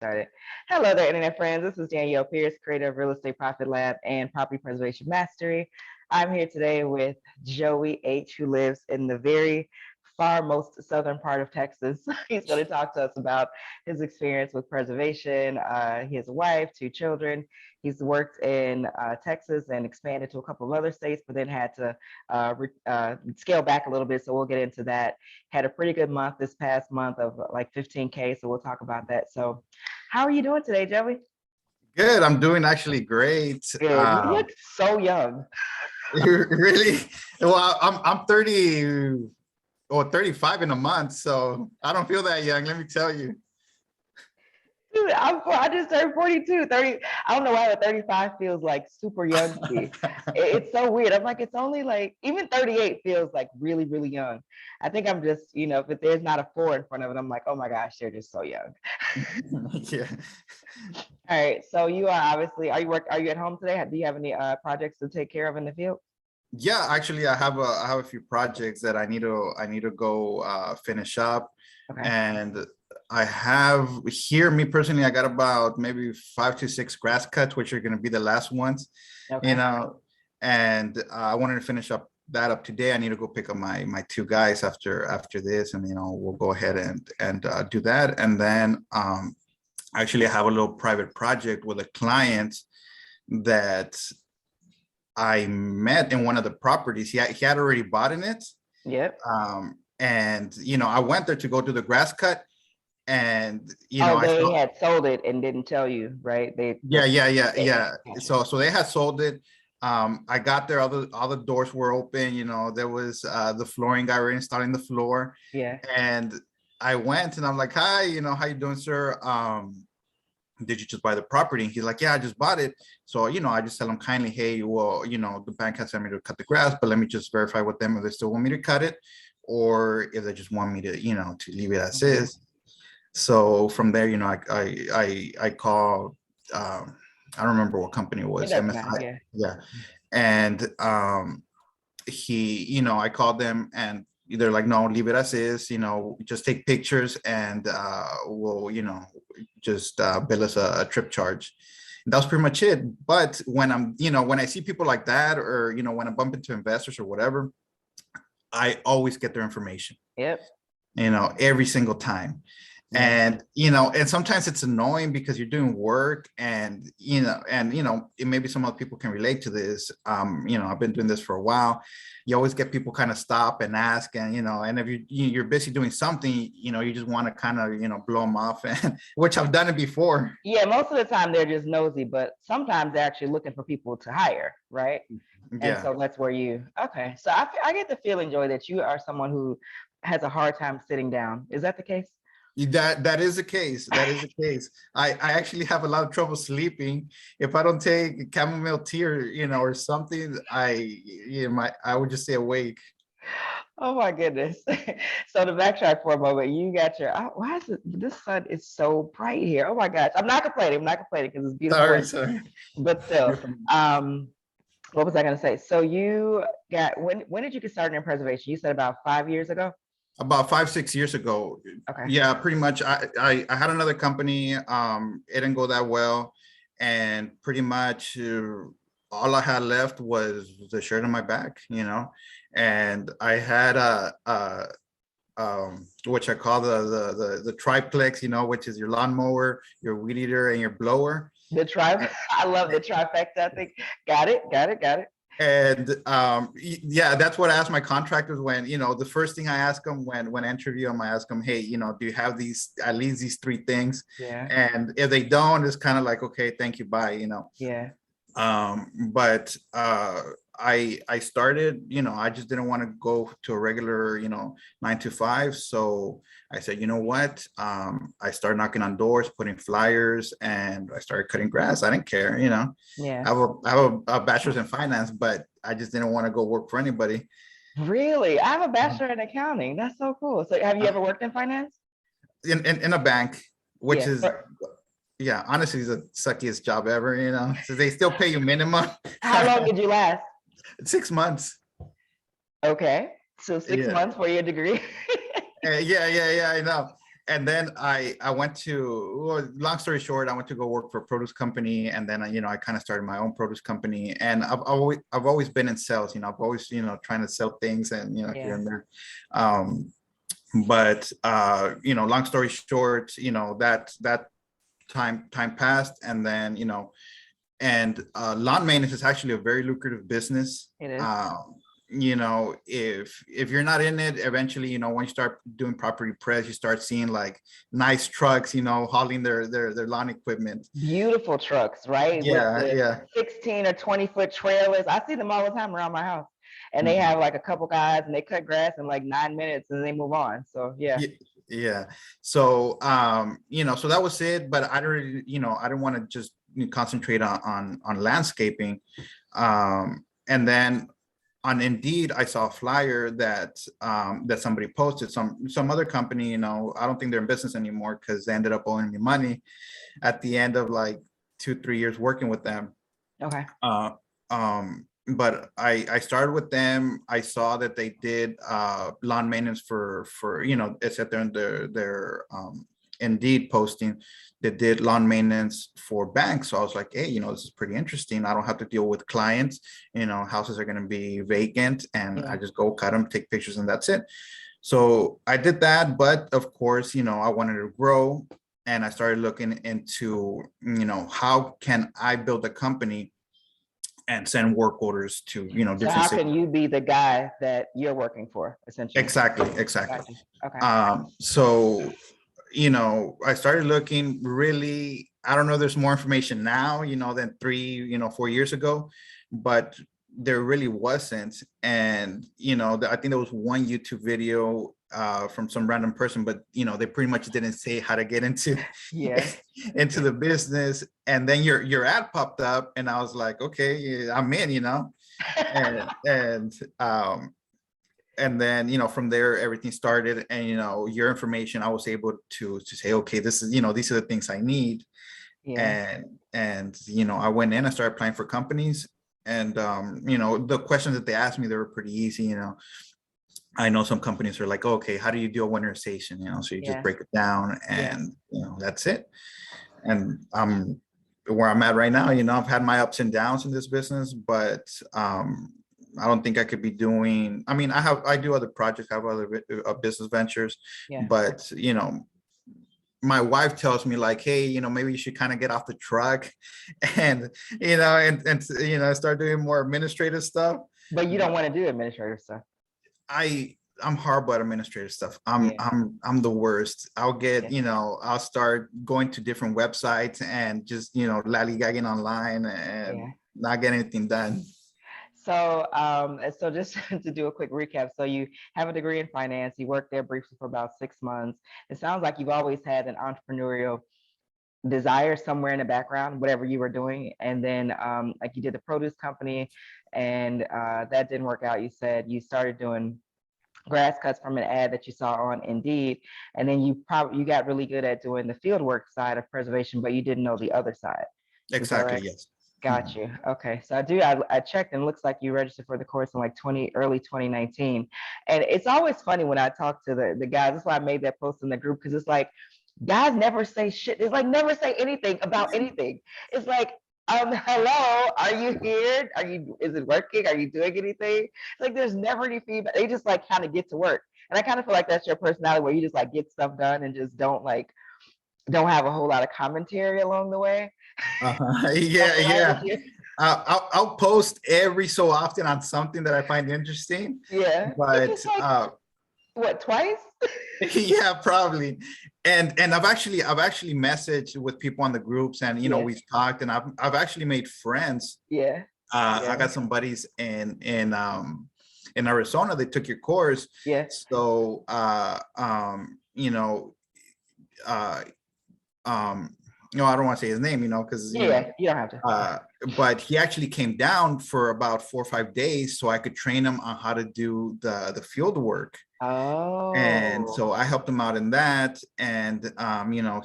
started. Hello there, internet friends. This is Danielle Pierce, creator of Real Estate Profit Lab and Property Preservation Mastery. I'm here today with Joey H., who lives in the very far most southern part of Texas. He's going to talk to us about his experience with preservation. He has a wife, two children. He's worked in Texas and expanded to a couple of other states, but then had to scale back a little bit. So we'll get into that. Had a pretty good month this past month of like 15K. So we'll talk about that. So how are you doing today, Joey? Good. I'm doing actually great. Good. You look so young. Really? Well, I'm 30 or 35 in a month, so I don't feel that young, let me tell you. Dude, I just turned 42, 30. I don't know why the 35 feels like super young to me. It's so weird. I'm like, it's only like, even 38 feels like really, really young. I think I'm just, if there's not a 4 in front of it, I'm like, oh my gosh, they're just so young. Yeah. All right. So you are obviously, are you at home today? Do you have any projects to take care of in the field? Yeah, actually I have a few projects that I need to go finish up. Okay. And I have here, me personally, I got about maybe 5 to 6 grass cuts, which are going to be the last ones. Okay. And I wanted to finish that up today. I need to go pick up my two guys after this, and we'll go ahead and do that. And then actually I have a little private project with a client that I met in one of the properties. He had already bought in it. Yep. And I went there to go do the grass cut, and they had sold it and didn't tell you, right? Yeah. So they had sold it. I got there, all the doors were open. There was the flooring guy already installing the floor. Yeah. And I went and I'm like, hi, how you doing, sir? Did you just buy the property? And he's like, yeah, I just bought it. So, I just tell him kindly, hey, well, the bank has sent me to cut the grass, but let me just verify with them if they still want me to cut it, or if they just want me to, to leave it as is. So from there, I call, I don't remember what company it was. MSI. Yeah. And I called them and they're like, no, leave it as is, just take pictures and we'll, just bill us a trip charge. And that was pretty much it. But when when I see people like that, or, when I bump into investors or whatever, I always get their information. Yep. Every single time. And and sometimes it's annoying because you're doing work, and maybe some other people can relate to this. I've been doing this for a while. You always get people kind of stop and ask, and and if you're busy doing something, you just want to kind of blow them off, and which I've done it before. Yeah, most of the time they're just nosy, but sometimes they're actually looking for people to hire, right? Yeah. And so that's where okay. So I get the feeling, Joy, that you are someone who has a hard time sitting down. Is that the case? That is the case. That is the case. I actually have a lot of trouble sleeping. If I don't take chamomile tea or something, I would just stay awake. Oh my goodness. So to backtrack for a moment, you got why is this sun is so bright here? Oh my gosh. I'm not complaining because it's beautiful. Sorry. But still, what was I going to say? So you got, when did you get started in preservation? You said about 5 years ago? About 5-6 years ago. Okay. Yeah, pretty much. I had another company. It didn't go that well, and pretty much all I had left was the shirt on my back, and I had which I call the triplex, which is your lawnmower, your weed eater, and your blower. I love the trifecta. I think got it. And yeah, that's what I ask my contractors when, the first thing I ask them when I interview them, I ask them, hey, do you have at least these 3 things? Yeah. And if they don't, it's kind of like, okay, thank you, bye, Yeah. But I started, I just didn't want to go to a regular, 9 to 5. So I said, you know what? I started knocking on doors, putting flyers, and I started cutting grass. I didn't care, Yeah. I have a bachelor's in finance, but I just didn't want to go work for anybody. Really? I have a bachelor in accounting. That's so cool. So have you ever worked in finance? In a bank, which is, yeah, honestly, it's the suckiest job ever, so they still pay you minimum. How long did you last? 6 months. Okay. So 6 months for your degree. Yeah, I know. and then I went to, well, long story short, I went to go work for a produce company, and then I kind of started my own produce company, and I've always been in sales. I've always trying to sell things, and here Yeah. and there. Um, but long story short, that time passed, and then lawn maintenance is actually a very lucrative business. It is. If you're not in it, eventually, when you start doing property press, you start seeing like nice trucks, hauling their lawn equipment. Beautiful trucks, right? With Yeah, the yeah. 16 or 20-foot trailers. I see them all the time around my house. And they have Mhm. like a couple guys and they cut grass in like 9 minutes and they move on. So yeah. Yeah. So so that was it. But I don't really, I didn't want to just concentrate on landscaping. And then on Indeed, I saw a flyer that somebody posted, some other company. I don't think they're in business anymore because they ended up owing me money at the end of like 2-3 years working with them. Okay. But I started with them. I saw that they did lawn maintenance for it's at their Indeed posting. They did lawn maintenance for banks. So I was like, hey, this is pretty interesting. I don't have to deal with clients. Houses are going to be vacant, and I Yeah. just go cut them, take pictures, and that's it. So I did that, but of course, I wanted to grow, and I started looking into, how can I build a company and send work orders to, So different how can cities. you be the guy that you're working for, essentially? Exactly. Gotcha. Okay. So, I started looking really, I don't know, there's more information now, than 4 years ago, but there really wasn't. And, I think there was one YouTube video from some random person, but, they pretty much didn't say how to get into Yeah. into the business. And then your ad popped up, and I was like, okay, yeah, I'm in, and and then from there everything started. And your information, I was able to say, okay, this is, these are the things I need. Yeah. And I went in, I started applying for companies. And the questions that they asked me, they were pretty easy. I know some companies are like, okay, how do you do a winterization? So you just Yeah. break it down, Yeah. and that's it. And where I'm at right now, I've had my ups and downs in this business, but I don't think I could be doing, I mean, I do other projects, I have other business ventures, Yeah. but my wife tells me like, hey, maybe you should kind of get off the truck and start doing more administrative stuff. But you don't But want to do administrative stuff. I'm horrible at administrative stuff. I'm Yeah. I'm the worst. I'll get, Yeah. I'll start going to different websites and just, lollygagging online and Yeah. not getting anything done. So just to do a quick recap, so you have a degree in finance, you worked there briefly for about 6 months. It sounds like you've always had an entrepreneurial desire somewhere in the background, whatever you were doing. And then like you did the produce company, and that didn't work out. You said you started doing grass cuts from an ad that you saw on Indeed, and then you got really good at doing the field work side of preservation, but you didn't know the other side. Is that Exactly, right? yes. Got Mhm. you. Okay. So I checked, and it looks like you registered for the course in like early 2019. And it's always funny when I talk to the guys. That's why I made that post in the group, because it's like guys never say shit. It's like never say anything about anything. It's like, hello, are you here? Is it working? Are you doing anything? Like there's never any feedback. They just like kind of get to work. And I kind of feel like that's your personality, where you just like get stuff done and just don't have a whole lot of commentary along the way. Am Yeah, I right with yeah. you? I'll post every so often on something that I find interesting, Yeah. It's but just like, what, twice? yeah, probably. And I've actually messaged with people on the groups, and Yeah. we've talked, and I've actually made friends. Yeah. I Yeah. got some buddies in Arizona. They took your course. Yeah. So uh I don't want to say his name, because Yeah. Yeah. You don't have to. uh but he actually came down for about 4 or 5 days so I could train him on how to do the field work. And Oh. so I helped him out in that. And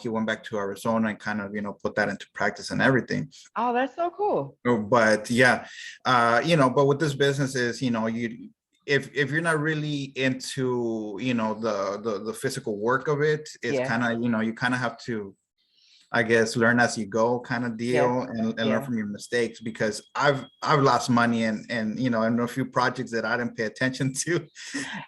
he went back to Arizona and kind of, put that into practice and everything. Oh, that's so cool. But yeah, but with this business is, if you're not really into, you know, the physical work of it, it's Yeah. kind of, you know, you kind of have to, I guess, learn as you go kind of Yes. deal, and learn Yeah. from your mistakes, because I've lost money, and you know, I know a few projects that I didn't pay attention to. And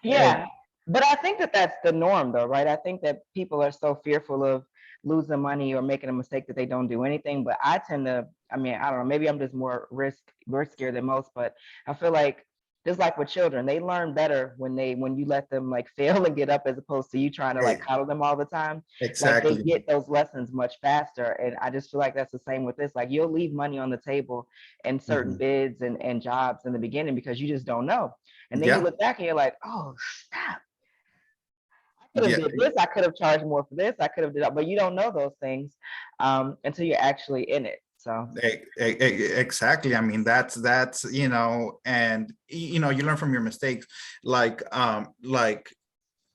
Yeah. But I think that that's the norm, though, right? I think that people are so fearful of losing money or making a mistake that they don't do anything. But I tend to, I mean, I don't know, maybe I'm just more riskier than most, but I feel like just like with children, they learn better when you let them like fail and get up, as opposed to you trying to like hey, coddle them all the time. Like they exactly. get those lessons much faster. And I just feel like that's the same with this. Like you'll leave money on the table in certain Mhm. bids and jobs in the beginning because you just don't know. And then you Yeah, look back and you're like, oh snap, I could have yeah. did this, I could have charged more for this, I could have did that, but you don't know those things until you're actually in it. So Exactly. I mean, that's, you know, and you know, you learn from your mistakes. Like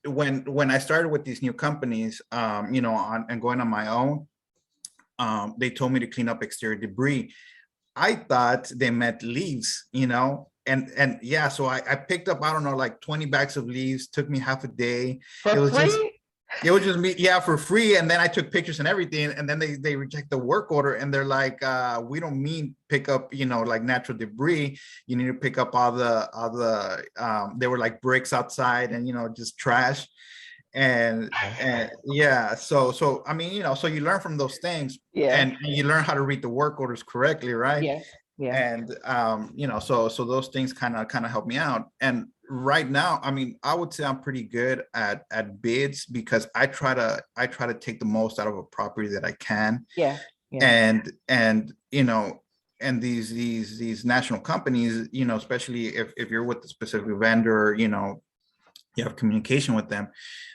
when I started with these new companies, you know, and going on my own, they told me to clean up exterior debris. I thought they meant leaves, you know, and yeah, so I picked up, I don't know, like 20 bags of leaves. Took me half a day. for It was just free. it was just me, yeah, for free. And then I took pictures and everything, and then they reject the work order, and they're like, we don't mean pick up, you know, like natural debris. You need to pick up all the they were like bricks outside, and you know, just trash. And yeah, so I mean, you know, so you learn from those things, Yeah. and you learn how to read the work orders correctly, right? Yes. Yeah. And you know, so those things kind of help me out. And right now, I mean, I would say I'm pretty good at bids, because I try to take the most out of a property that I can. Yeah. Yeah. And you know, and these national companies, you know, especially if you're with a specific vendor, you know, you have communication with them,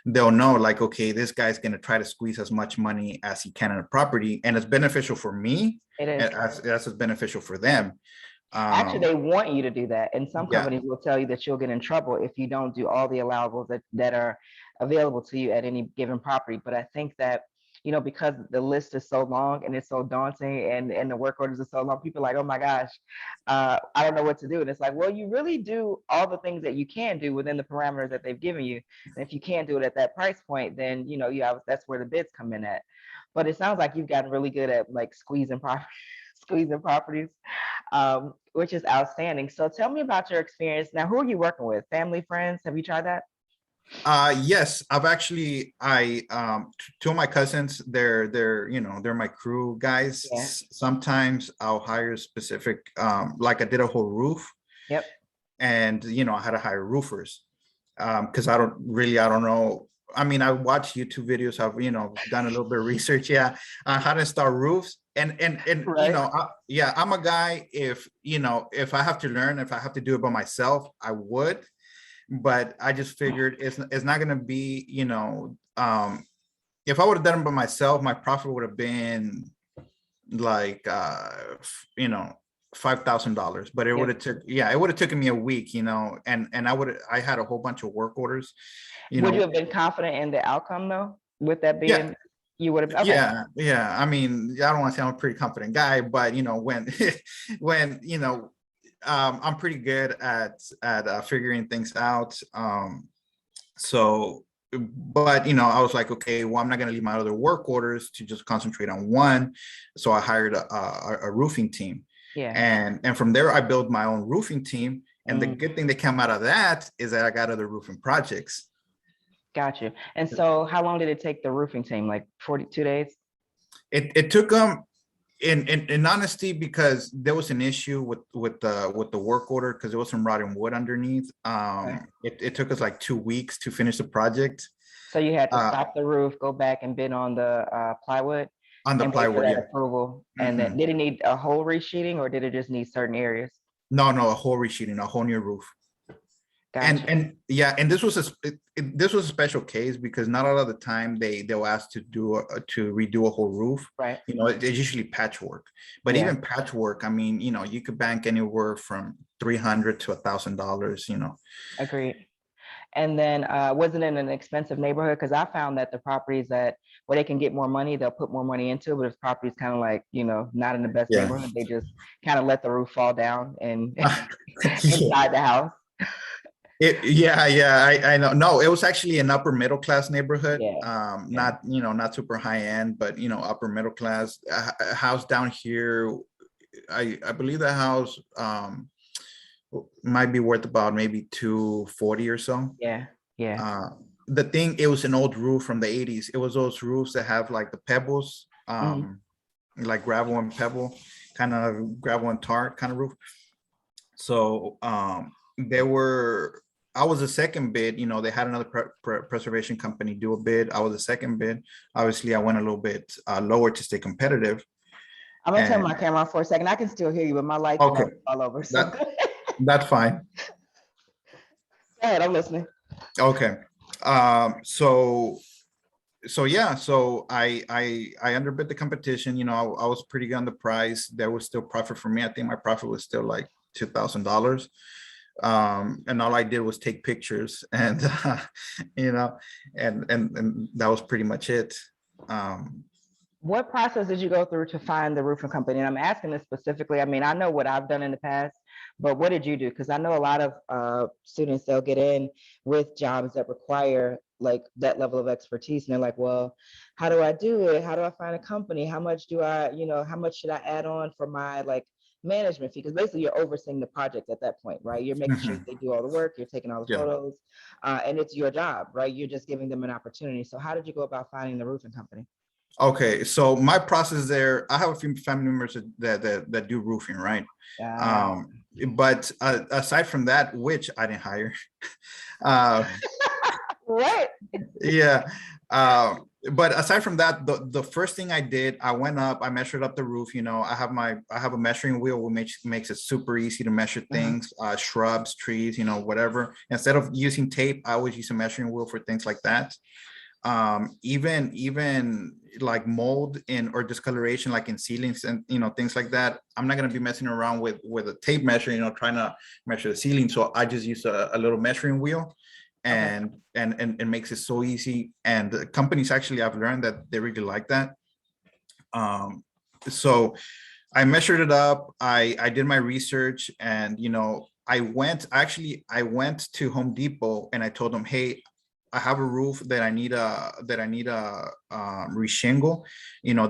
they'll know like, okay, this guy's going to try to squeeze as much money as he can in a property, and it's beneficial for me, It is. and as it's beneficial for them. Actually, um they want you to do that. And some yeah, companies will tell you that you'll get in trouble if you don't do all the allowables that are available to you at any given property. But I think that, because the list is so long and it's so daunting and the work orders are so long, people are like, oh my gosh, I don't know what to do. And it's like, well, you really do all the things that you can do within the parameters that they've given you. And if you can't do it at that price point, then, that's where the bids come in at. But it sounds like you've gotten really good at like squeezing properties, which is outstanding. So tell me about your experience. Now, who are you working with? Family, friends? Have you tried that? yes, I've actually, two of my cousins, they're you know, they're my crew guys. Yeah. Sometimes I'll hire specific, like I did a whole roof, Yep. and you know, I had to hire roofers, because I don't know. I mean, I watch YouTube videos. I've, you know, done a little bit of research, yeah, on how to install roofs. And you Right. know, yeah, I'm a guy. If you know, if I have to learn, if I have to do it by myself, I would. But I just figured it's not gonna be, you know, if I would have done it by myself, my profit would have been like, you know, $5,000. But it would Yep. have took, yeah, it would have taken me a week, you know, and I had a whole bunch of work orders, you Would you know. have been confident in the outcome though? With that Yeah, being, you would have. Okay. yeah. I mean, I don't want to say I'm a pretty confident guy, but you know, when when you know, I'm pretty good at figuring things out. So, but you know, I was like, okay, well, I'm not going to leave my other work orders to just concentrate on one. So I hired a roofing team, Yeah. and from there I built my own roofing team. And the Mm, good thing that came out of that is that I got other roofing projects. got you. And so how long did it take the roofing team? Like 42 days? It took them, in honesty, because there was an issue with the work order, because there was some rotting wood underneath. Okay. It took us like 2 weeks to finish the project. So you had to uh stop the roof, go back and bid on the plywood on the and wait for plywood, that yeah. approval. And then Mhm. did it need a whole resheeting or did it just need certain areas? No, a whole resheeting, a whole new roof. Gotcha. And yeah, and this was this was a special case, because not all of the time they'll ask to to redo a whole roof. Right. You know, it's usually patchwork. But Yeah. even patchwork, I mean, you know, you could bank anywhere from $300 to $1,000, you know. Agreed. And then was it in an expensive neighborhood? Because I found that the properties that where they can get more money, they'll put more money into. But if properties kind of like, not in the best Yeah. neighborhood, they just kind of let the roof fall down and Yeah. inside the house. I know. No, it was actually an upper middle class neighborhood. Yeah, yeah. Not, not super high end, but upper middle class. A house down here, I believe the house might be worth about maybe 240 or so. Yeah, yeah. Uh, the thing, it was an old roof from the 80s. It was those roofs that have like the pebbles, Mhm. like gravel and pebble, kind of gravel and tar kind of roof. So there were, I was a second bid. They had another preservation company do a bid. I was a second bid. Obviously, I went a little bit lower to stay competitive. I'm gonna turn my And camera on for a second. I can still hear you, but my lights okay, about to fall over. So that go that's fine. ahead, I'm listening. Okay. So yeah, so I underbid the competition. I was pretty good on the price. There was still profit for me. I think my profit was still like $2,000. And all I did was take pictures, and and that was pretty much it. um What process did you go through to find the roofing company? And I'm asking this specifically. I mean, I know what I've done in the past, but what did you do? Because I know a lot of students, they'll get in with jobs that require like that level of expertise. And they're like, well, how do I do it? How do I find a company? How much do I, how much should I add on for my like management fee? Because basically you're overseeing the project at that point, right? You're making sure mhm, they do all the work, you're taking all the yeah. photos, and it's your job, right? You're just giving them an opportunity. So how did you go about finding the roofing company? Okay, so my process there, I have a few family members that do roofing, right? Uh, um but aside from that, which I didn't hire, uh what? yeah. uh but aside from that, the first thing I did, I went up, I measured up the roof. I have a measuring wheel, which makes it super easy to measure Uh-huh. things, shrubs, trees, whatever. Instead of using tape, I always use a measuring wheel for things like that. Even like mold in or discoloration, like in ceilings and things like that, I'm not going to be messing around with a tape measure, trying to measure the ceiling. So I just use a little measuring wheel, Okay. and it makes it so easy. And the companies, actually, I've learned that they really like that. So I measured it up, I did my research, and I went to Home Depot, and I told them, hey, I have a roof that I need a reshingle.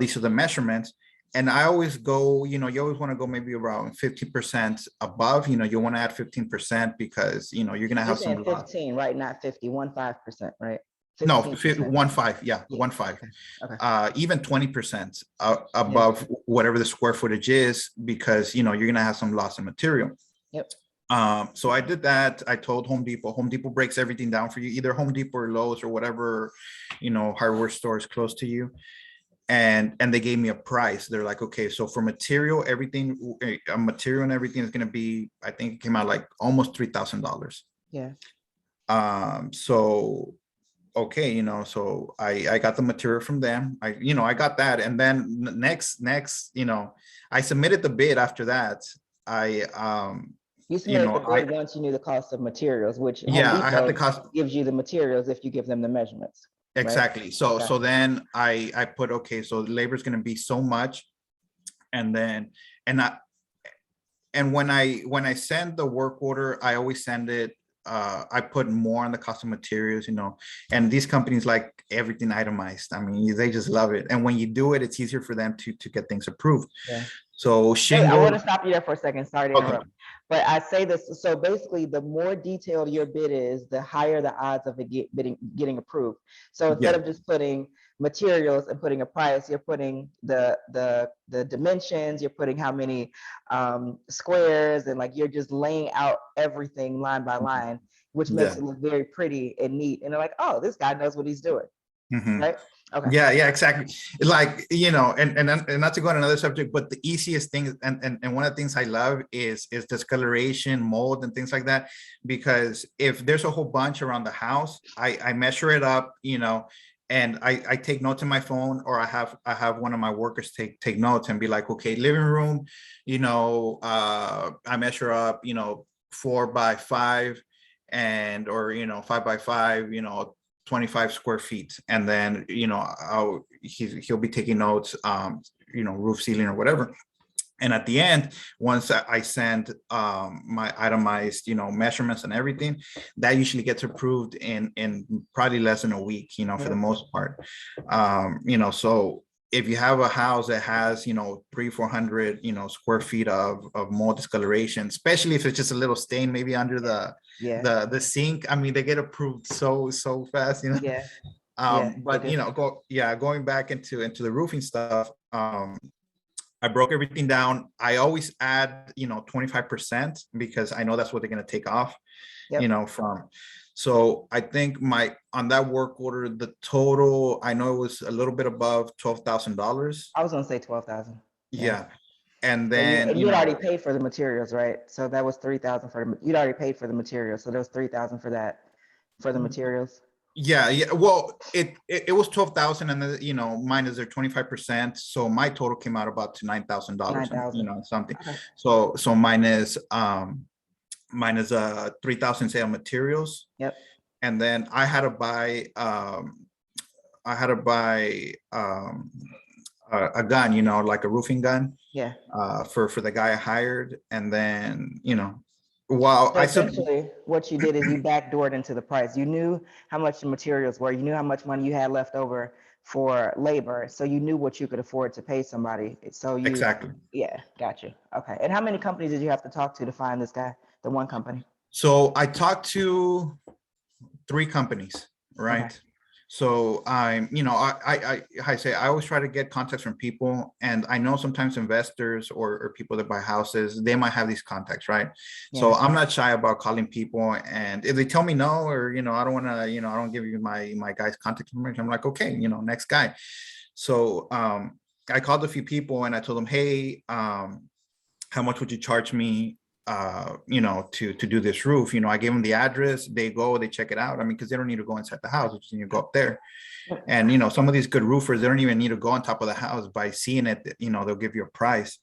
These are the measurements. And I always go, you always want to go maybe around 50% above. You want to add 15%, because you're gonna You're have some saying loss. 15, right? Not 50, 15%, right? No, 15%. 1.5, yeah, Yeah. 1.5. Okay. Okay. Even 20% Yeah. above whatever the square footage is, because you're gonna have some loss in material. Yep. So I did that. I told Home Depot. Home Depot breaks everything down for you, either Home Depot or Lowe's or whatever, hardware store is close to you. And they gave me a price. They're like, okay, so for material, everything, material and everything is gonna be, I think it came out like almost $3,000. Yeah. So okay, so I got the material from them. I got that. And then next, I submitted the bid. After that, I You submitted the I bid once you knew the cost of materials, which Home yeah, I had the Depot cost. gives you the materials if you give them the measurements, right? Exactly. So Gotcha. then I put, okay, so labor is going to be so much. And then and I and when I send the work order, I always send it, I put more on the cost of materials. And these companies like everything itemized. I mean, they just love it. And when you do it, it's easier for them to get things approved. Yeah. So Wait, I want shingle. to stop you there for a second. Sorry to Okay. interrupt. But I say this, so basically, the more detailed your bid is, the higher the odds of it getting approved. So instead Yeah. of just putting materials and putting a price, you're putting the dimensions, you're putting how many squares, and like you're just laying out everything line by line, which makes Yeah. it look very pretty and neat. And they're like, oh, this guy knows what he's doing, Mhm. right? Okay. Yeah, exactly. Like, and not to go on another subject, but the easiest thing, and one of the things I love is discoloration, mold, and things like that. Because if there's a whole bunch around the house, I measure it up, and I take notes in my phone, or I have one of my workers take notes and be like, okay, living room, I measure up, 4 by 5, or 5 by 5, 25 square feet. And then he'll be taking notes, roof ceiling or whatever. And at the end, once I send my itemized, measurements and everything, that usually gets approved in probably less than a week, for the most part. So if you have a house that has, 300-400, square feet of mold discoloration, especially if it's just a little stain, maybe under the sink, I mean, they get approved so fast, Yeah. But going back into the roofing stuff, I broke everything down. I always add, 25% because I know that's what they're going to take off, from. So I think on that work order, the total, I know it was a little bit above $12,000. I was going to say 12,000. Yeah. And So then, you'd already paid for the materials, right? So that was 3,000 you'd already paid for the materials. So there was 3,000 for that, for the materials. Yeah. Well, it was 12,000, and then, mine is their 25%. So my total came out about to $9,000, something. Okay. So mine is 3,000 sale materials. Yep. And then I had to buy a gun, like a roofing gun. Yeah. For the guy I hired. And then, while So essentially what you did is you backdoored into the price. You knew how much the materials were. You knew how much money you had left over for labor. So you knew what you could afford to pay somebody. So exactly. Yeah, gotcha. Okay. And how many companies did you have to talk to find this guy? The one company? So I talked to 3 companies, right? Okay. So I always try to get contacts from people, and I know sometimes investors or people that buy houses, they might have these contacts, right? Yeah. So I'm not shy about calling people, and if they tell me no, or, I don't want to, I don't give you my guy's contact information, I'm like, okay, next guy. So I called a few people and I told them, hey, how much would you charge me to do this roof? I gave them the address, they go, they check it out. I mean, because they don't need to go inside the house, they just need to go up there. And some of these good roofers, they don't even need to go on top of the house. By seeing it, they'll give you a price.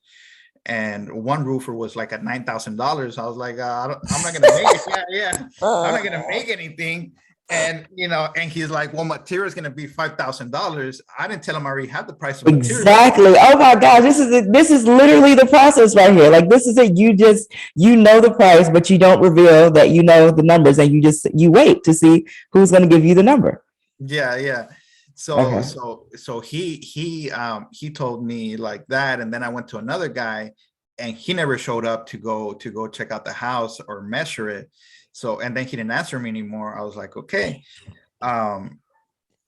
And one roofer was like at $9,000. I was like, I'm not gonna make it. Yeah. I'm not gonna make anything. And and he's like, well, material is going to be $5,000. I didn't tell him I already had the price of material. Exactly. Oh my gosh, this is literally the process right here. Like, this is it. You know the price, but you don't reveal that you know the numbers, and you wait to see who's going to give you the number. Yeah. So okay. So he told me like that, and then I went to another guy, and he never showed up to go check out the house or measure it. So, and then he didn't answer me anymore. I was like, okay. And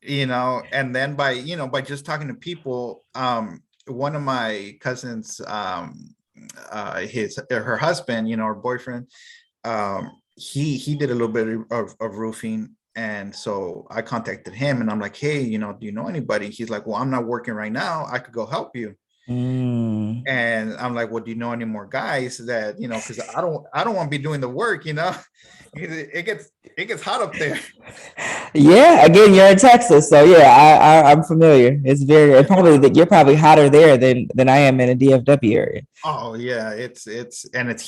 then by just talking to people, one of my cousins, her husband, her boyfriend, he did a little bit of roofing. And so I contacted him and I'm like, hey, do you know anybody? He's like, well, I'm not working right now. I could go help you. And I'm like, well, do you know any more guys that, because I don't want to be doing the work, it gets hot up there. Yeah, again, you're in Texas, so yeah, I'm familiar. You're probably hotter there than I am in a DFW area. Oh yeah, it's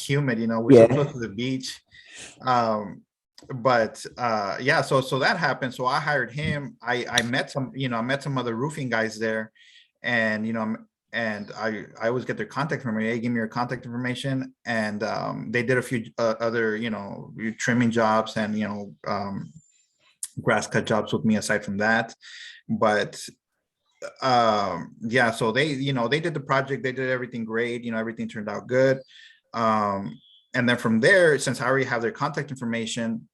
humid, we're so close to the beach. So that happened. So I hired him. I met some other roofing guys there, and and I always get their contact information. They give me your contact information, and they did a few other trimming jobs and grass cut jobs with me aside from that. But so they they did the project, they did everything great, everything turned out good. And then from there, since I already have their contact information,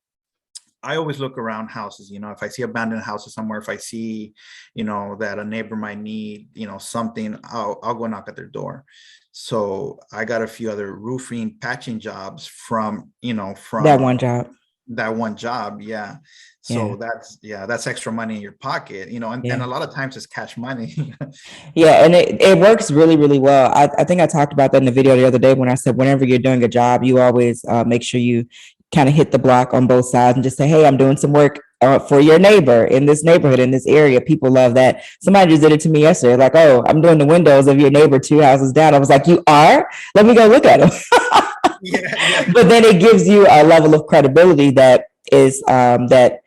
I always look around houses, if I see abandoned houses somewhere, if I see, that a neighbor might need, something, I'll go knock at their door. So I got a few other roofing patching jobs from that one job. Yeah. So that's extra money in your pocket, and a lot of times it's cash money. Yeah. And it works really, really well. I think I talked about that in the video the other day when I said, whenever you're doing a job, you always make sure you kind of hit the block on both sides and just say, hey, I'm doing some work for your neighbor in this neighborhood, in this area. People love that. Somebody just did it to me yesterday. Like, oh, I'm doing the windows of your neighbor 2 houses down. I was like, you are? Let me go look at them. Yeah. But then it gives you a level of credibility that is that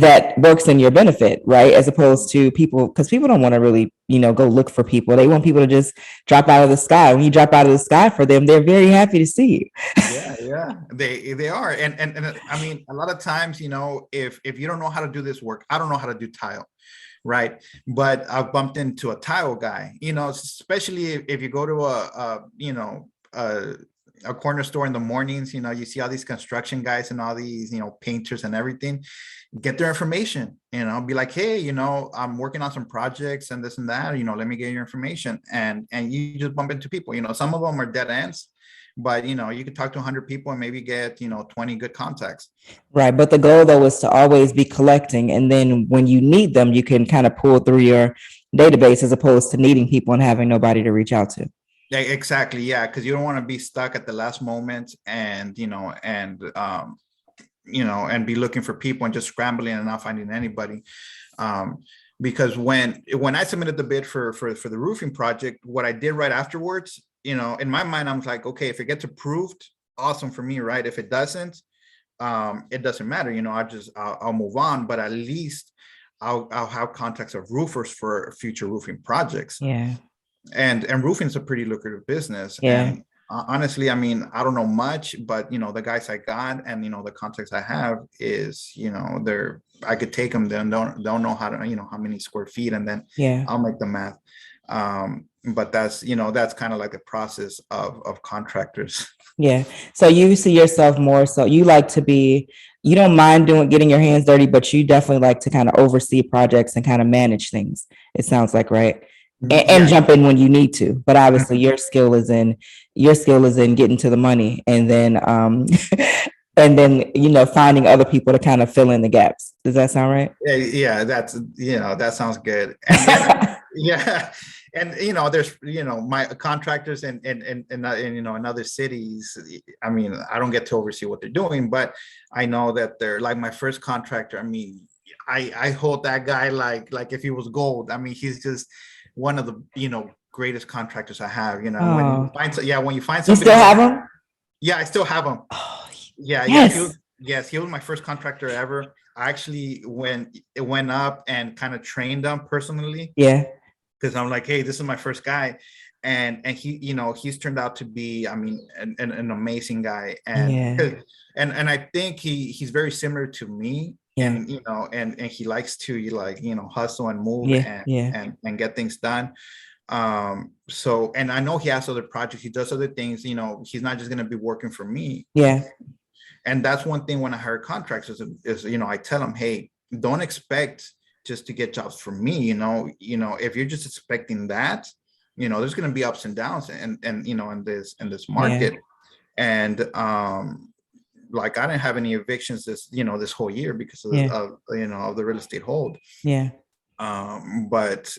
that works in your benefit, right? As opposed to people, because people don't want to really, go look for people. They want people to just drop out of the sky. When you drop out of the sky for them, they're very happy to see you. Yeah, they are. And I mean, a lot of times, if you don't know how to do this work, I don't know how to do tile, right? But I've bumped into a tile guy, especially if you go to a corner store in the mornings, you see all these construction guys and all these, painters and everything. Get their information, be like, hey, I'm working on some projects and this and that, let me get your information. And you just bump into people, some of them are dead ends, but you could talk to 100 people and maybe get 20 good contacts. Right, but the goal though is to always be collecting, and then when you need them, you can kind of pull through your database as opposed to needing people and having nobody to reach out to. Yeah, exactly. Yeah, because you don't want to be stuck at the last moment and and be looking for people and just scrambling and not finding anybody. Because when I submitted the bid for the roofing project, what I did right afterwards, in my mind, I'm like, okay, if it gets approved, awesome for me, right? If it doesn't, it doesn't matter. I'll move on, but at least I'll have contacts of roofers for future roofing projects. Yeah. And roofing is a pretty lucrative business. Yeah. And honestly, I mean, I don't know much, but the guys I got and the contacts I have is, I could take them, then don't know how to, how many square feet, and then I'll make the math. But that's kind of like the process of contractors. Yeah. So you see yourself more so you like to be, you don't mind getting your hands dirty, but you definitely like to kind of oversee projects and kind of manage things. It sounds like, right? And jump in when you need to, but obviously your skill is in getting to the money, and then finding other people to kind of fill in the gaps. Does that sound right? Yeah, that's that sounds good. And then, yeah, and there's my contractors and in other cities. I mean, I don't get to oversee what they're doing, but I know that they're like my first contractor. I mean, I hold that guy like if he was gold. I mean, he's just one of the greatest contractors I have. When you find somebody, you still have him? Yeah, I still have him. Oh, yeah. He was my first contractor ever. I actually went up and kind of trained him personally. Yeah, because I'm like, hey, this is my first guy, and he he's turned out to be, I mean, an amazing guy. And and I think he's very similar to me. And and he likes to hustle and move and get things done. So, and I know he has other projects, he does other things, he's not just going to be working for me. And that's one thing when I hire contractors is I tell them, hey, don't expect just to get jobs from me. If you're just expecting that, there's going to be ups and downs and in this market. And like I didn't have any evictions this whole year because of the real estate hold. But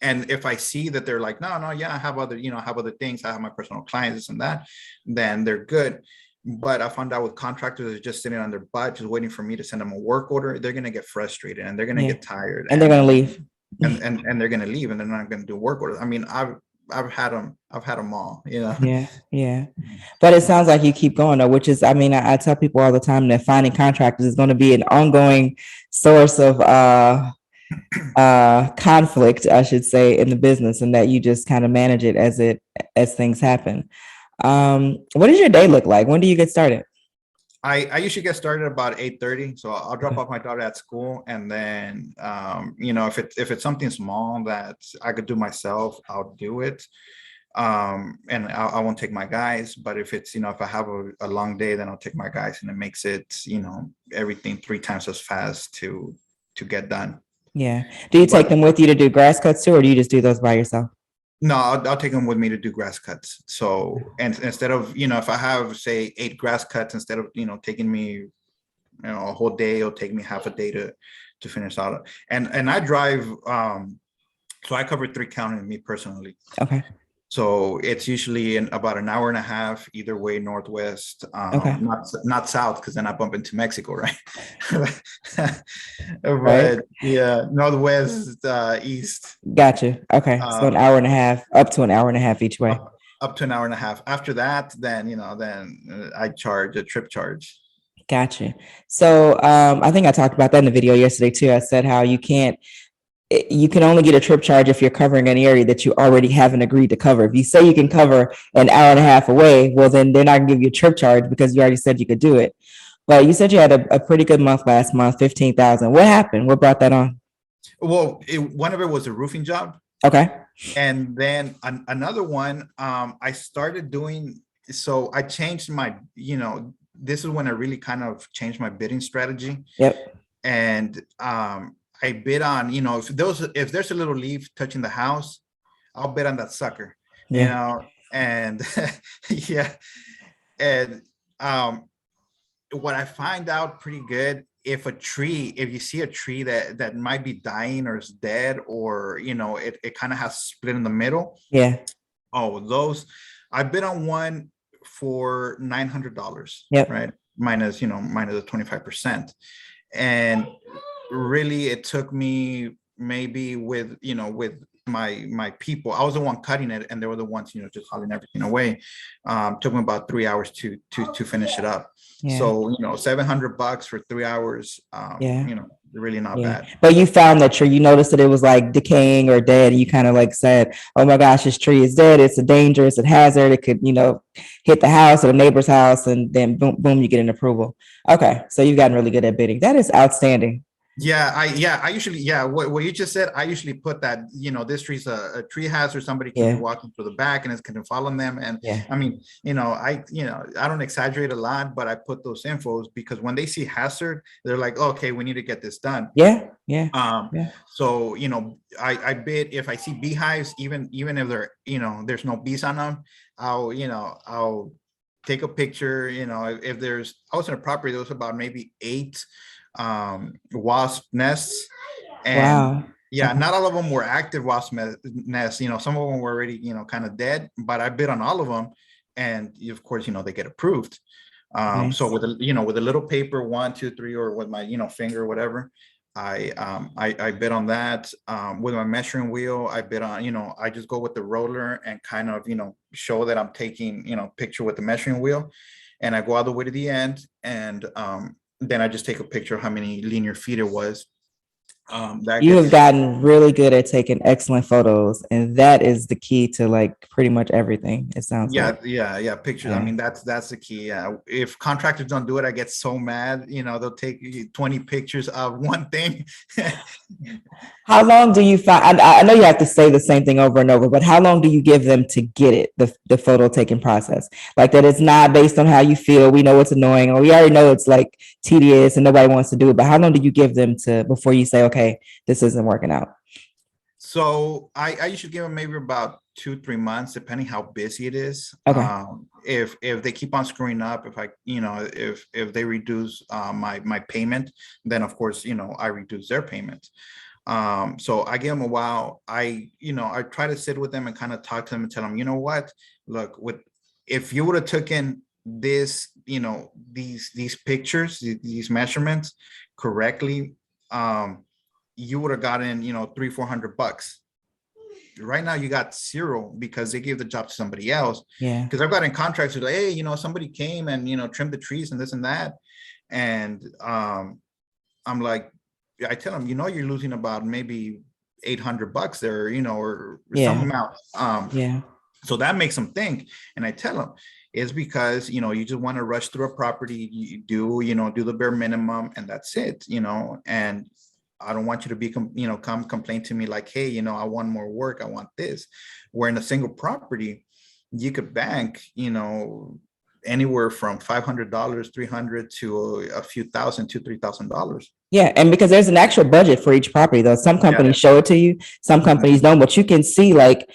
and if I see that they're like, no, I have other things, I have my personal clients and that, then they're good. But I found out with contractors that are just sitting on their butt, just waiting for me to send them a work order, they're going to get frustrated and they're going to get tired, and they're going to leave, and they're going to leave, and they're not going to do work orders. I mean, I've had them all, Yeah. But it sounds like you keep going though, which is, I mean, I tell people all the time that finding contractors is going to be an ongoing source of conflict, I should say, in the business, and that you just kind of manage it as things happen. What does your day look like? When do you get started? I usually get started about 8:30. So I'll drop off my daughter at school, and then if it's something small that I could do myself, I'll do it. And I won't take my guys. But if it's if I have a long day, then I'll take my guys, and it makes it everything 3 times as fast to get done. Yeah. Do you take them with you to do grass cuts too, or do you just do those by yourself? No, I'll take them with me to do grass cuts. So, and instead of, if I have, say, 8 grass cuts, instead of, taking me, a whole day, it'll take me half a day to finish out. And I drive, so I cover 3 counties, me personally. Okay. So it's usually in about an hour and a half, either way, northwest, not south, because then I bump into Mexico, right? But yeah, northwest, east. Gotcha. Okay, so an hour and a half, up to an hour and a half each way. Up to an hour and a half. After that, then then I charge a trip charge. Gotcha. So I think I talked about that in the video yesterday too. I said how you can only get a trip charge if you're covering an area that you already haven't agreed to cover. If you say you can cover an hour and a half away, well, then they're not gonna give you a trip charge because you already said you could do it. But you said you had a pretty good month last month, 15,000. What happened? What brought that on? Well, one of it was a roofing job. Okay. And then another one, I started doing, so I changed my, this is when I really kind of changed my bidding strategy. Yep. And I bid on, if there's a little leaf touching the house, I'll bid on that sucker, and yeah. And what I find out pretty good, if you see a tree that might be dying or is dead, or it kind of has split in the middle. Yeah. Oh, those I bid on one for $900. Yep. Right. Minus the 25%. And really it took me maybe with my people, I was the one cutting it and they were the ones, just hauling everything away. Took me about 3 hours to finish it up. Yeah. So, $700 for 3 hours, Yeah. Really not bad. But you found that tree, you noticed that it was like decaying or dead. And you kind of like said, oh my gosh, this tree is dead. It's a danger. It's a hazard. It could, hit the house or the neighbor's house. And then boom, boom, you get an approval. Okay. So you've gotten really good at bidding. That is outstanding. I usually, what you just said, I usually put that, this tree's a tree hazard, somebody can be walking through the back and it's going to follow them. And I mean, I don't exaggerate a lot, but I put those infos because when they see hazard, they're like, okay, we need to get this done. So, I bid, if I see beehives, even if they're, there's no bees on them, I'll take a picture, if I was in a property, there was about maybe 8 wasp nests, and not all of them were active wasp nests. Some of them were already kind of dead, but I bid on all of them, and of course they get approved. Nice. So with a little paper, 1, 2, 3, or with my finger or whatever, I bid on that. With my measuring wheel, I bid on I just go with the roller and kind of show that I'm taking picture with the measuring wheel, and I go all the way to the end, and then I just take a picture of how many linear feet it was. You have gotten really good at taking excellent photos, and that is the key to like pretty much everything. It sounds like. Pictures. Yeah. I mean, that's the key. If contractors don't do it, I get so mad. They'll take 20 pictures of one thing. How long do you find? I know you have to say the same thing over and over, but how long do you give them to get it? The photo taking process, like that, it's not based on how you feel. We know it's annoying, or we already know it's like tedious and nobody wants to do it. But how long do you give them before you say, okay, this isn't working out? So I usually give them maybe about 2-3 months, depending how busy it is. Okay. If they keep on screwing up, if they reduce my payment, then of course I reduce their payment. So I give them a while. I try to sit with them and kind of talk to them and tell them, what, look, if you would have taken this, these pictures, these measurements correctly, you would have gotten, $300-400. Right now you got 0 because they gave the job to somebody else. Yeah. Because I've gotten contracts like, hey, somebody came and, trimmed the trees and this and that. And I'm like, I tell them, you're losing about maybe $800 there, or some amount. So that makes them think. And I tell them, it's because, you just want to rush through a property. You do the bare minimum, and that's it, and I don't want you to be, come complain to me like, hey, I want more work. I want this. Where in a single property, you could bank, anywhere from $500, $300 to a few thousand, $2,000-3,000. Yeah, and because there's an actual budget for each property, though. Some companies show it to you, some companies don't, but you can see like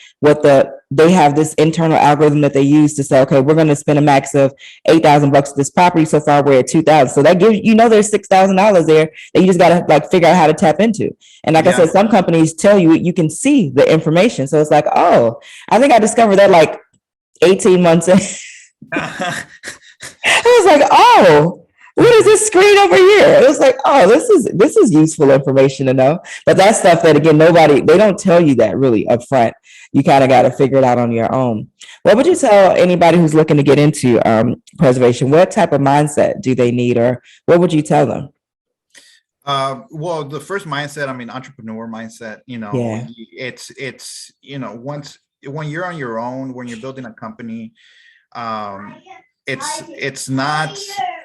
they have this internal algorithm that they use to say, okay, we're going to spend a max of $8,000 to this property. So far, we're at $2,000. So that gives there's $6,000 there that you just got to like figure out how to tap into. And like I said, some companies tell you, you can see the information. So it's like, oh, I think I discovered that like 18 months in. I was like, oh, what is this screen over here? It was like, oh, this is useful information to know. But that's stuff that, again, they don't tell you that really up front. You kind of got to figure it out on your own. What would you tell anybody who's looking to get into preservation? What type of mindset do they need, or what would you tell them? Well, the first mindset, I mean, entrepreneur mindset, Yeah. it's, when you're on your own, when you're building a company, um,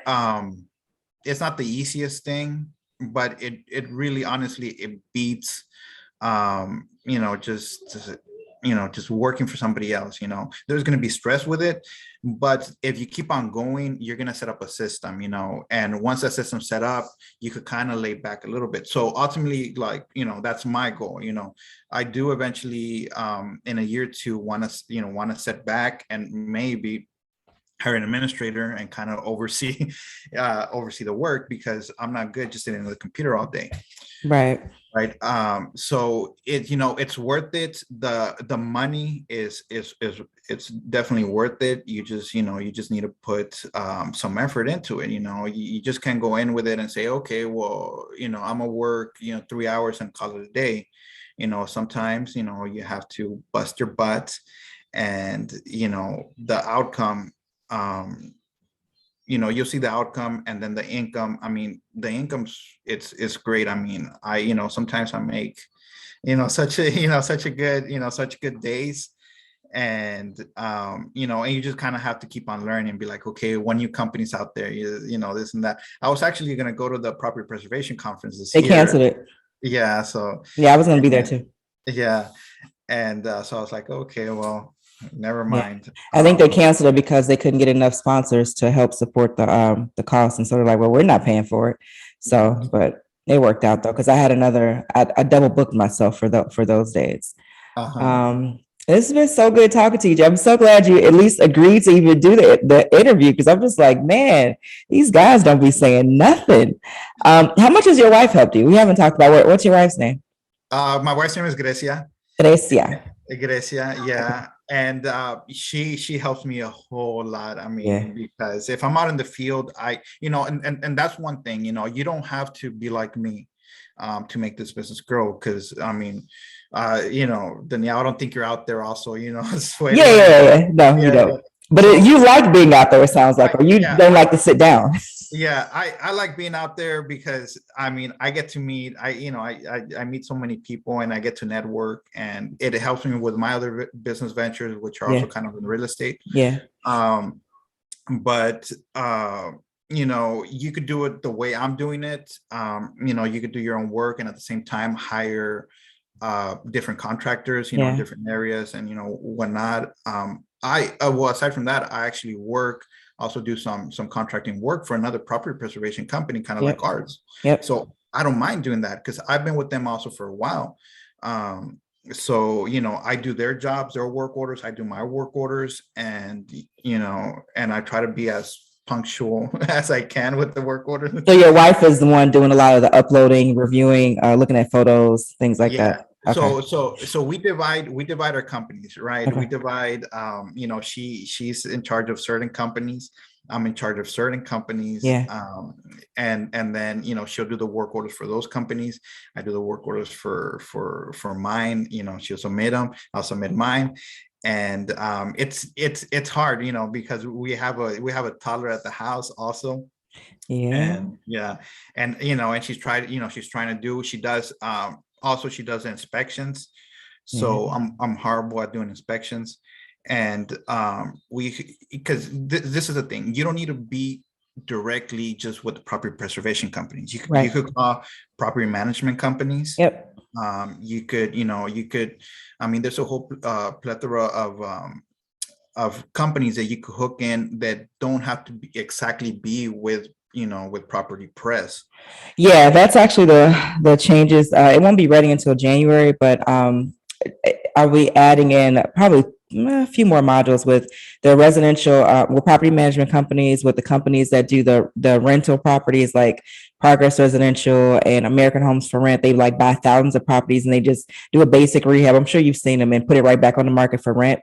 um, it's not the easiest thing, but it really, honestly, it beats, just working for somebody else. There's going to be stress with it, but if you keep on going, you're going to set up a system, and once that system's set up, you could kind of lay back a little bit. So ultimately, like, that's my goal. I do eventually, in a year or two, want to set back and maybe hire an administrator and kind of oversee oversee the work, because I'm not good just sitting at the computer all day. Right. Right. So it's worth it. The money is it's definitely worth it. You just need to put some effort into it. You just can't go in with it and say, okay, well, I'm gonna work 3 hours and call it a day. Sometimes you have to bust your butt, and the outcome, you'll see the outcome, and then the income. I mean, the income's it's great. I mean, sometimes I make such good days, and and you just kind of have to keep on learning and be like, okay, what new companies out there, this and that. I was actually going to go to the property preservation conference this They year. canceled it. Yeah, so Yeah, I was going to be there too. yeah, and so I was like, okay, well, never mind. I think they canceled it because they couldn't get enough sponsors to help support the cost, and so they're like, well, we're not paying for it. So, but it worked out though, because I had I double booked myself for those days. This has been so good talking to you. I'm so glad you at least agreed to even do the interview, because I'm just like, man, these guys don't be saying nothing. How much has your wife helped you? We haven't talked about what's your wife's name? My wife's name is Grecia. Grecia, yeah. And she helps me a whole lot. I mean, because if I'm out in the field, and that's one thing, you don't have to be like me to make this business grow. Because I mean, Danielle, I don't think you're out there also, sweating. Yeah. No, you don't. But you like being out there, it sounds like, or you don't like to sit down. Yeah, I like being out there because I mean, I get to meet, I meet so many people, and I get to network, and it helps me with my other business ventures, which are also kind of in real estate. Yeah. But you could do it the way I'm doing it. You could do your own work, and at the same time hire different contractors, different areas, and whatnot. Well, aside from that, I actually also do some contracting work for another property preservation company, kind of like ours. So I don't mind doing that, because I've been with them also for a while. So I do their jobs, their work orders, I do my work orders, and and I try to be as punctual as I can with the work orders. So your wife is the one doing a lot of the uploading, reviewing, looking at photos, things like that. Okay. So we divide our companies, right? Okay. We divide, she's in charge of certain companies. I'm in charge of certain companies. And then, she'll do the work orders for those companies. I do the work orders for mine, she'll submit them, I'll submit mine. And it's hard, because we have a toddler at the house also. And she's trying to she does, also, she does inspections. So I'm horrible at doing inspections. And because this is the thing, you don't need to be directly just with the property preservation companies. You could call property management companies. You could, I mean, there's a whole plethora of companies that you could hook in that don't have to be with property press. Yeah, that's actually the changes. It won't be ready until January, but are we adding in probably a few more modules with the residential, with property management companies, with the companies that do the rental properties like Progress Residential and American Homes for Rent. They like buy thousands of properties and they just do a basic rehab. I'm sure you've seen them, and put it right back on the market for rent.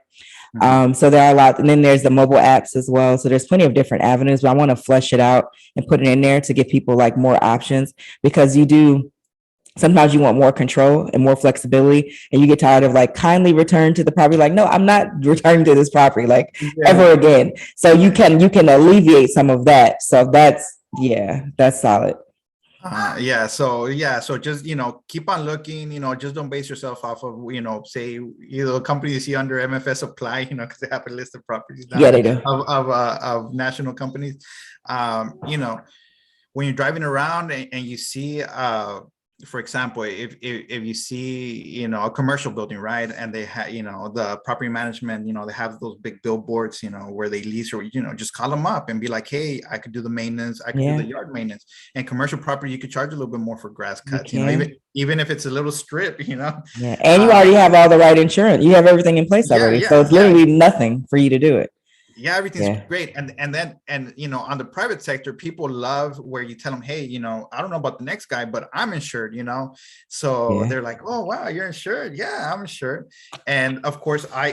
So there are a lot, and then there's the mobile apps as well. So there's plenty of different avenues, but I want to flesh it out and put it in there to give people like more options, because you do sometimes you want more control and more flexibility, and you get tired of like kindly return to the property. Like, no, I'm not returning to this property like Yeah. ever again. So you can alleviate some of that. So that's solid. So just keep on looking, just don't base yourself off of say a company you see under MFS Supply, because they have a list of properties now, Yeah, they do. of national companies. When you're driving around and you see for example, if you see a commercial building, right, and they have the property management, they have those big billboards, where they lease, or just call them up and be like, hey, I could do the maintenance, I could do the yard maintenance. And commercial property, you could charge a little bit more for grass cuts, even if it's a little strip. Yeah, and you already have all the right insurance, you have everything in place already, so it's literally nothing for you to do it. Yeah, everything's great. And then on the private sector, people love where you tell them, hey, I don't know about the next guy, but I'm insured, so they're like, oh wow, you're insured. Yeah, I'm insured. And of course I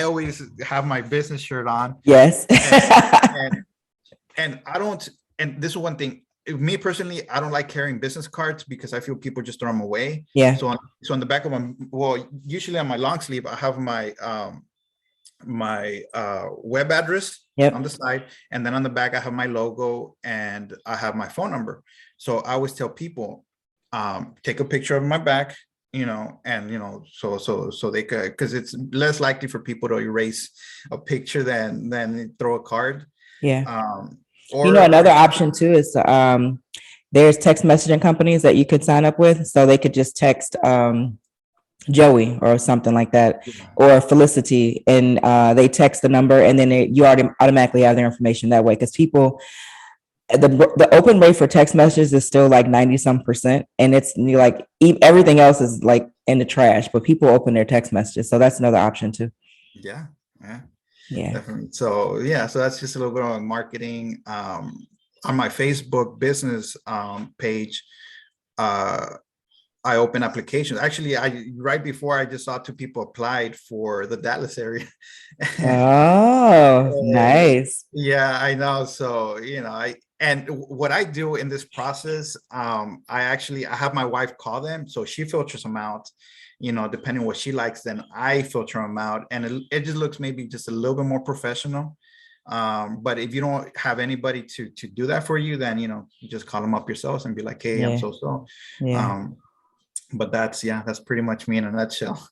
always have my business shirt on. Yes. and I don't, and this is one thing, me personally, I don't like carrying business cards because I feel people just throw them away. Yeah. So on the back of usually on my long sleeve, I have my web address on the side, and then on the back I have my logo and I have my phone number. So I always tell people, take a picture of my back, and so they could, because it's less likely for people to erase a picture than throw a card. Or another option too is there's text messaging companies that you could sign up with, so they could just text Joey or something like that, or Felicity, and they text the number, and then you already automatically have their information that way. Because people, the open rate for text messages is still like 90% and it's like everything else is like in the trash, but people open their text messages, so that's another option too. Yeah, definitely. So that's just a little bit on marketing. On my Facebook business page, I open applications. Actually, right before I just saw 2 people applied for the Dallas area. Oh, nice. Yeah, I know. So, and what I do in this process, I have my wife call them. So she filters them out, depending on what she likes, then I filter them out. And it just looks maybe just a little bit more professional. But if you don't have anybody to do that for you, then, you just call them up yourselves and be like, hey, I'm so. But that's pretty much me in a nutshell.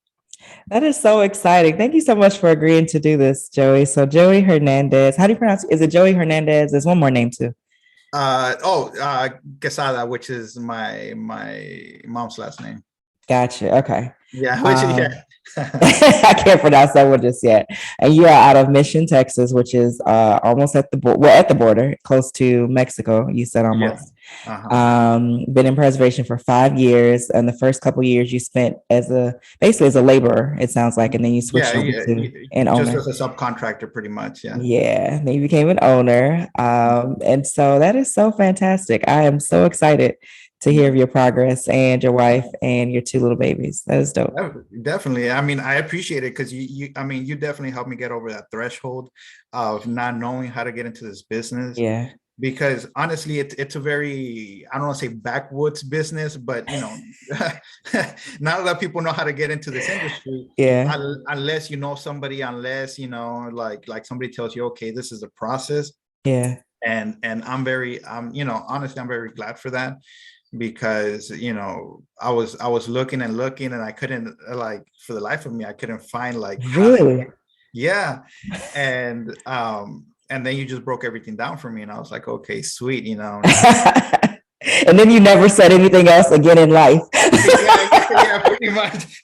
That is so exciting. Thank you so much for agreeing to do this, Joey. So Joey Hernandez, how do you pronounce it? Is it Joey Hernandez? There's one more name too. Quesada, which is my mom's last name. Gotcha. Okay. Yeah. I can't pronounce that one just yet. And you are out of Mission, Texas, which is almost at the border. Well, at the border, close to Mexico. You said almost. Been in preservation for 5 years, and the first couple of years you spent basically as a laborer. It sounds like, and then you switched over to an owner, just as a subcontractor, pretty much. Then you became an owner, and so that is so fantastic. I am so excited to hear of your progress and your wife and your 2 little babies. That is dope. Definitely. I mean, I appreciate it because you definitely helped me get over that threshold of not knowing how to get into this business. Yeah. Because honestly, it's a very, I don't want to say backwoods business, but not a lot of people know how to get into this industry. Yeah. Unless you know somebody, like somebody tells you, okay, this is the process. Yeah. And I'm very, honestly, I'm very glad for that. Because I was looking and I couldn't, for the life of me, I couldn't find really. And then you just broke everything down for me, and I was like, okay, sweet. And then you never said anything else again in life. Pretty much.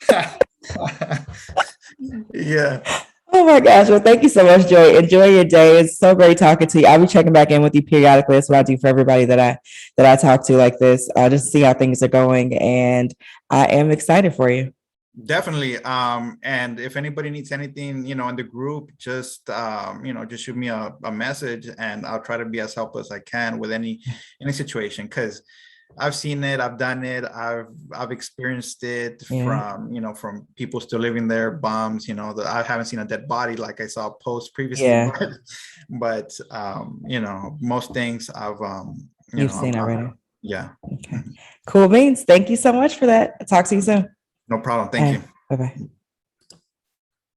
Yeah. Oh my gosh. Well, thank you so much, Joy. Enjoy your day. It's so great talking to you. I'll be checking back in with you periodically. That's what I do for everybody that I talk to like this, just to see how things are going. And I am excited for you. Definitely. And if anybody needs anything, in the group, just just shoot me a message, and I'll try to be as helpful as I can with any situation, because I've seen it, I've done it, I've experienced it from people still living there, bums, I haven't seen a dead body like I saw a post previously, but most things I've you've seen already. Yeah. Okay. Cool beans. Thank you so much for that. I'll talk to you soon. No problem. Thank you. Bye bye.